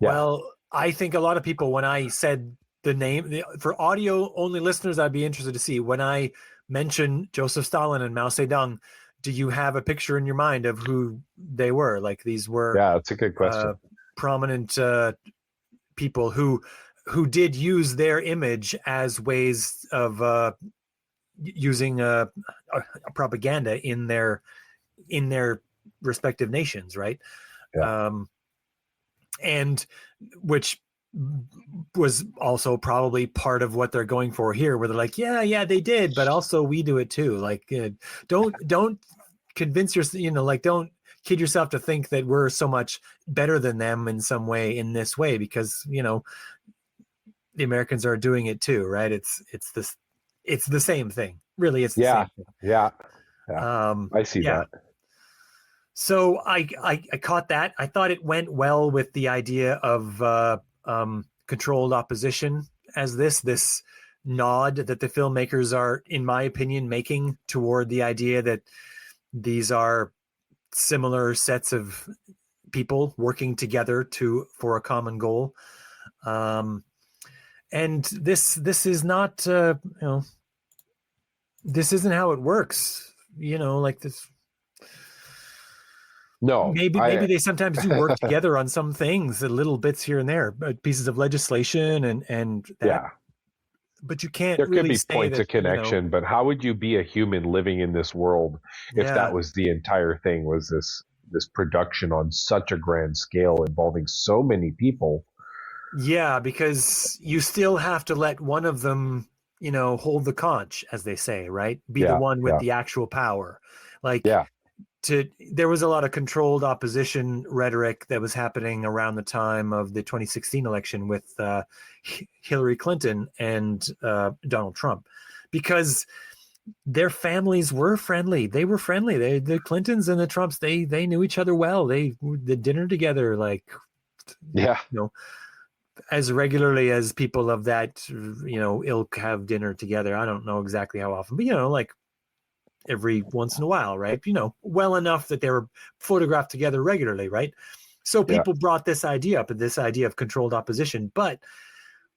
Well, I think a lot of people, when I said the name for audio only listeners, I'd be interested to see when I mention Joseph Stalin and Mao Zedong. Do you have a picture in your mind of who they were? These were that's a good question. Prominent people who did use their image as ways of using a propaganda in their respective nations, right? Yeah. And which was also probably part of what they're going for here, where they're like, yeah, they did, but also we do it too. Like, don't convince yourself, don't kid yourself to think that we're so much better than them in some way in this way, because, the Americans are doing it too, right? It's the same thing. Really, it's the same thing. Yeah. I see that. So I caught that. I thought it went well with the idea of controlled opposition as this nod that the filmmakers are, in my opinion, making toward the idea that these are similar sets of people working together for a common goal. And this is not, this isn't how it works, like this. No, maybe they sometimes do work together on some things, little bits here and there, pieces of legislation and that. Yeah. But you can't. There really could be say points that, of connection, but how would you be a human living in this world if that was the entire thing? Was this production on such a grand scale involving so many people? Yeah, because you still have to let one of them, hold the conch, as they say, right? Be the one with the actual power. There was a lot of controlled opposition rhetoric that was happening around the time of the 2016 election with Hillary Clinton and Donald Trump, because their families were friendly. They were friendly. The Clintons and the Trumps, they knew each other well. They did dinner together, as regularly as people of that, ilk have dinner together. I don't know exactly how often, but every once in a while, right? Well enough that they were photographed together regularly, right? So people brought this idea up, and this idea of controlled opposition. But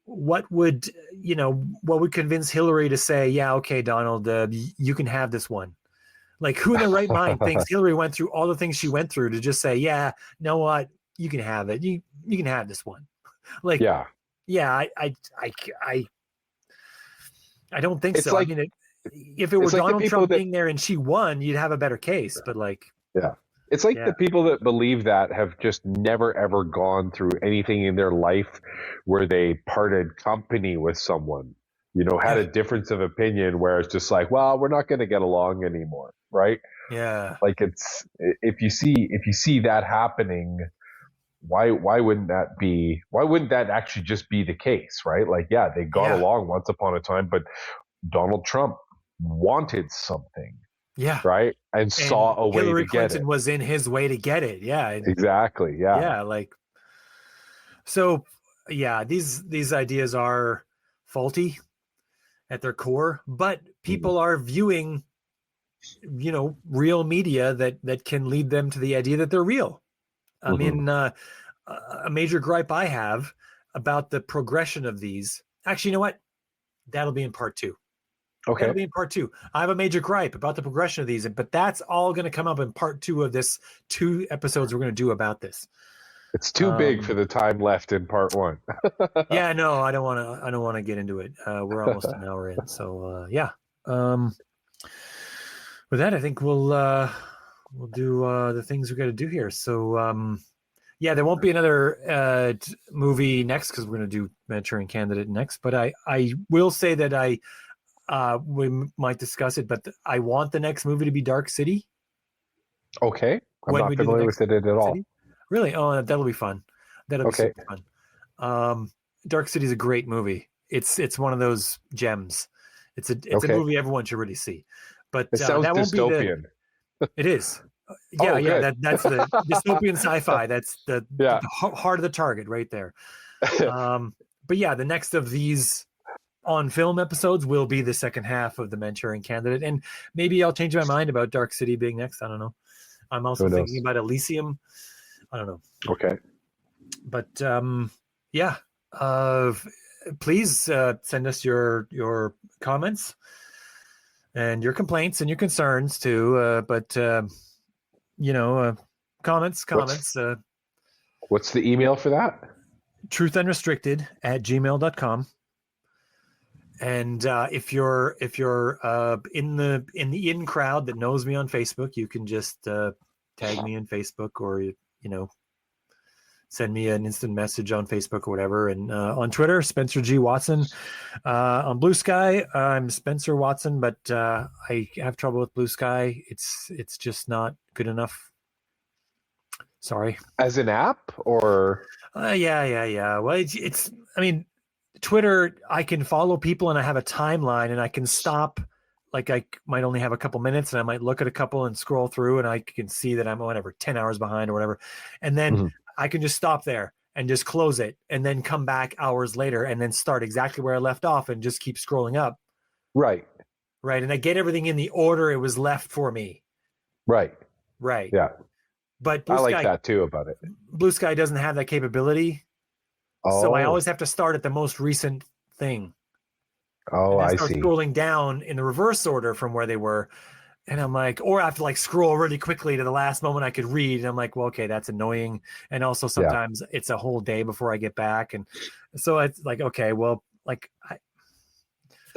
what would convince Hillary to say, yeah, okay, Donald, you can have this one? Like, who in their right mind thinks Hillary went through all the things she went through to just say, yeah, you know what, you can have it. You can have this one. I don't think so. Like, if it were Donald Trump being there and she won, you'd have a better case. But it's like the people that believe that have just never ever gone through anything in their life where they parted company with someone, had a difference of opinion where it's just like, well, we're not going to get along anymore, right? Yeah. Like, it's if you see that happening, why wouldn't that actually just be the case, right? Like, they got along once upon a time, but Donald Trump wanted something, right, and saw a way Hillary to get Clinton it. was in his way to get it. Exactly. These ideas are faulty at their core, but people are viewing real media that can lead them to the idea that they're real. I mean, a major gripe I have about the progression of these, actually, you know what? That'll be in part 2. Okay. That'll be in part 2. I have a major gripe about the progression of these, but that's all going to come up in part 2 of this 2 episodes we're going to do about this. It's too big for the time left in part 1. Yeah, no, I don't want to get into it. We're almost an hour in, so with that, I think we'll do the things we got to do here. So there won't be another movie next because we're going to do Manchurian Candidate next. But I will say that we might discuss it, but I want the next movie to be Dark City. Okay, I'm not familiar with it at all. City. Really? Oh, that'll be fun. That'll be super fun. Dark City is a great movie. It's one of those gems. It's a movie everyone should really see. But it sounds that won't dystopian. It is. That's the dystopian sci-fi. That's the heart of the target right there. But the next of these on film episodes will be the second half of the Manchurian Candidate, and maybe I'll change my mind about Dark City being next. I don't know. I'm also thinking about Elysium. I don't know. Okay. But please send us your comments and your complaints and your concerns too. Comments. What's the email for that? truthandrestricted@gmail.com. And if you're in the in crowd that knows me on Facebook, you can just tag me on Facebook, or send me an instant message on Facebook or whatever. And on Twitter, Spencer G. Watson. On Blue Sky, I'm Spencer Watson, but I have trouble with Blue Sky. It's just not good enough. Sorry. As an app, or? Yeah. Well, it's. I mean, Twitter, I can follow people and I have a timeline and I can stop. Like I might only have a couple minutes and I might look at a couple and scroll through and I can see that I'm 10 hours behind or whatever. And then I can just stop there and just close it and then come back hours later and then start exactly where I left off and just keep scrolling up. Right. And I get everything in the order it was left for me. Right. Yeah. But I like that too about it. Blue Sky doesn't have that capability. Oh. So I always have to start at the most recent thing. Oh, I start see. Scrolling down in the reverse order from where they were. And I'm like, or I have to like scroll really quickly to the last moment I could read. And I'm like, well, okay, that's annoying. And also sometimes it's a whole day before I get back. And so it's like, okay, well, like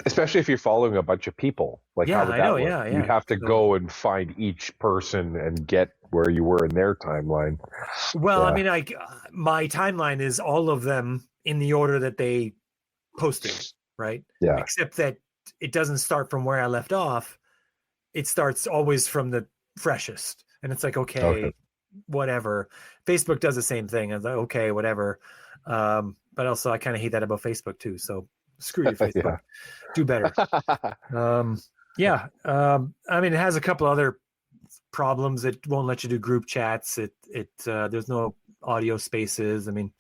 especially if you're following a bunch of people, like how would that work? Yeah. You have to go and find each person and get where you were in their timeline. Well, I mean, my timeline is all of them in the order that they posted, right? Yeah. Except that it doesn't start from where I left off. It starts always from the freshest. And it's like, okay, whatever. Facebook does the same thing. I was like, okay, whatever. But also I kind of hate that about Facebook too. So screw you, Facebook. Do better. I mean, it has a couple other problems. It won't let you do group chats. There's no audio spaces. I mean,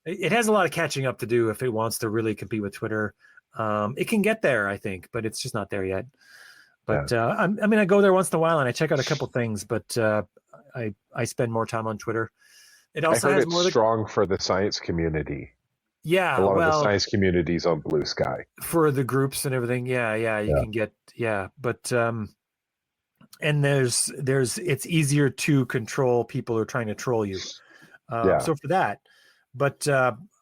it has a lot of catching up to do if it wants to really compete with Twitter. It can get there, I think, but it's just not there yet. But I mean, I go there once in a while and I check out a couple things, but I spend more time on Twitter. It also has more strong for the science community. Yeah, a lot of the science communities on Blue Sky for the groups and everything. You can get but and there's it's easier to control people who are trying to troll you. So for that, but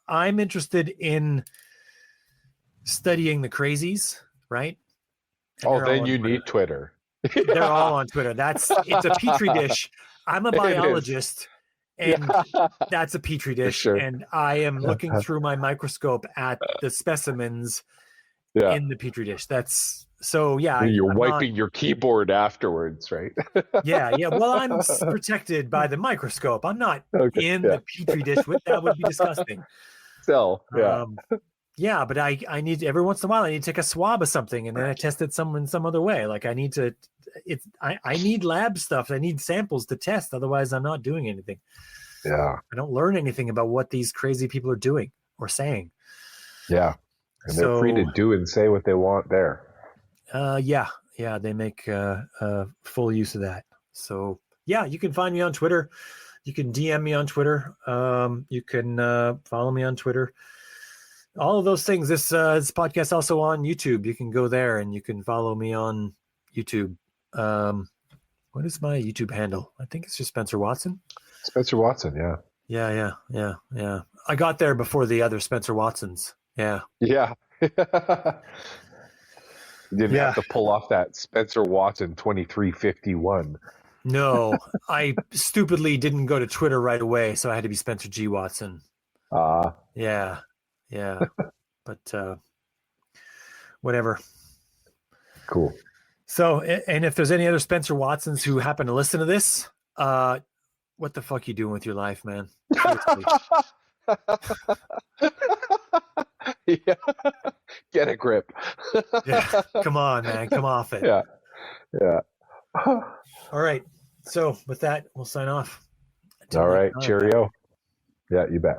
I'm interested in studying the crazies, right? And then you need Twitter. They're all on Twitter. It's a petri dish. I'm a biologist. And that's a petri dish. Sure. And I am looking through my microscope at the specimens in the petri dish. That's so, You're wiping your keyboard afterwards, right? Yeah. Well, I'm protected by the microscope. I'm not in the petri dish. That would be disgusting. Still, but I need every once in a while, I need to take a swab of something and then I test it in some other way. Like I need to, I need lab stuff. I need samples to test. Otherwise I'm not doing anything. Yeah. I don't learn anything about what these crazy people are doing or saying. Yeah. And they're free to do and say what they want there. They make full use of that. So you can find me on Twitter. You can DM me on Twitter. You can follow me on Twitter. All of those things. This podcast also on YouTube. You can go there and you can follow me on YouTube. What is my YouTube handle? I think it's just Spencer Watson. Spencer Watson, yeah. I got there before the other Spencer Watsons. Yeah. You didn't have to pull off that Spencer Watson 2351. No, I stupidly didn't go to Twitter right away, so I had to be Spencer G. Watson. Yeah. But whatever. Cool. So, and if there's any other Spencer Watsons who happen to listen to this, what the fuck you doing with your life, man? Get a grip. Come on, man. Come off it. Yeah. All right. So with that, we'll sign off. All right. Cheerio. Yeah, you bet.